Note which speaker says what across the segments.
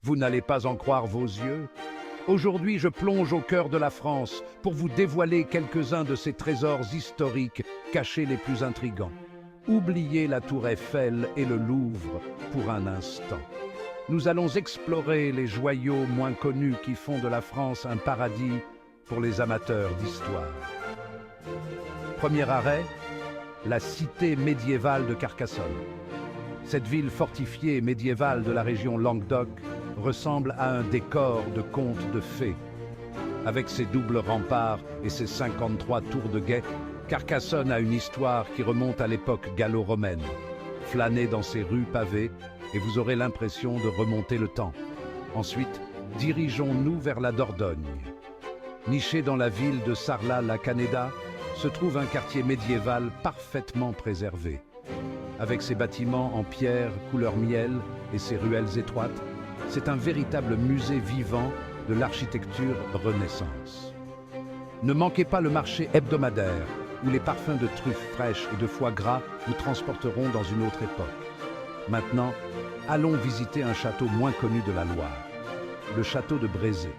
Speaker 1: Vous n'allez pas en croire vos yeux. Aujourd'hui, je plonge au cœur de la France pour vous dévoiler quelques-uns de ses trésors historiques cachés les plus intrigants. Oubliez la Tour Eiffel et le Louvre pour un instant. Nous allons explorer les joyaux moins connus qui font de la France un paradis pour les amateurs d'histoire. Premier arrêt, la cité médiévale de Carcassonne. Cette ville fortifiée médiévale de la région Languedoc ressemble à un décor de conte de fées. Avec ses doubles remparts et ses 53 tours de guet, Carcassonne a une histoire qui remonte à l'époque gallo-romaine. Flânez dans ses rues pavées et vous aurez l'impression de remonter le temps. Ensuite, dirigeons-nous vers la Dordogne. Niché dans la ville de Sarlat-la-Canéda, se trouve un quartier médiéval parfaitement préservé. Avec ses bâtiments en pierre couleur miel et ses ruelles étroites, c'est un véritable musée vivant de l'architecture Renaissance. Ne manquez pas le marché hebdomadaire, où les parfums de truffes fraîches et de foie gras vous transporteront dans une autre époque. Maintenant, allons visiter un château moins connu de la Loire, le château de Brézé.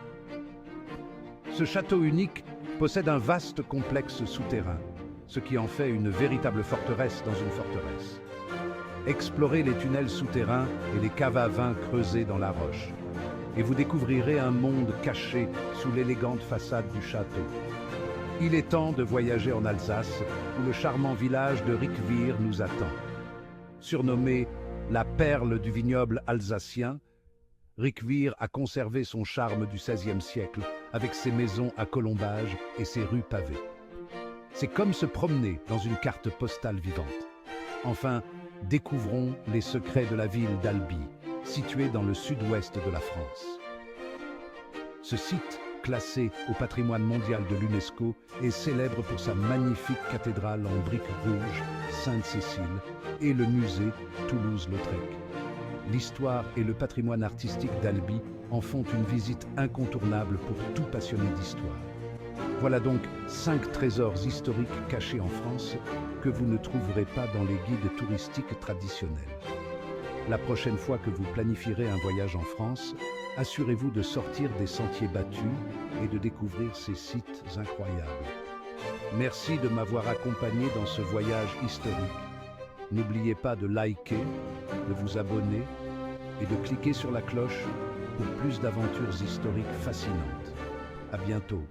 Speaker 1: Ce château unique possède un vaste complexe souterrain, ce qui en fait une véritable forteresse dans une forteresse. Explorez les tunnels souterrains et les caves à vin creusées dans la roche, et vous découvrirez un monde caché sous l'élégante façade du château. Il est temps de voyager en Alsace, où le charmant village de Ricquewihr nous attend. Surnommé la perle du vignoble alsacien, Ricquewihr a conservé son charme du XVIe siècle, avec ses maisons à colombages et ses rues pavées. C'est comme se promener dans une carte postale vivante. Enfin, découvrons les secrets de la ville d'Albi, située dans le sud-ouest de la France. Ce site, classé au patrimoine mondial de l'UNESCO, est célèbre pour sa magnifique cathédrale en briques rouges, Sainte-Cécile, et le musée Toulouse-Lautrec. L'histoire et le patrimoine artistique d'Albi en font une visite incontournable pour tout passionné d'histoire. Voilà donc 5 trésors historiques cachés en France que vous ne trouverez pas dans les guides touristiques traditionnels. La prochaine fois que vous planifierez un voyage en France, assurez-vous de sortir des sentiers battus et de découvrir ces sites incroyables. Merci de m'avoir accompagné dans ce voyage historique. N'oubliez pas de liker, de vous abonner et de cliquer sur la cloche pour plus d'aventures historiques fascinantes. À bientôt.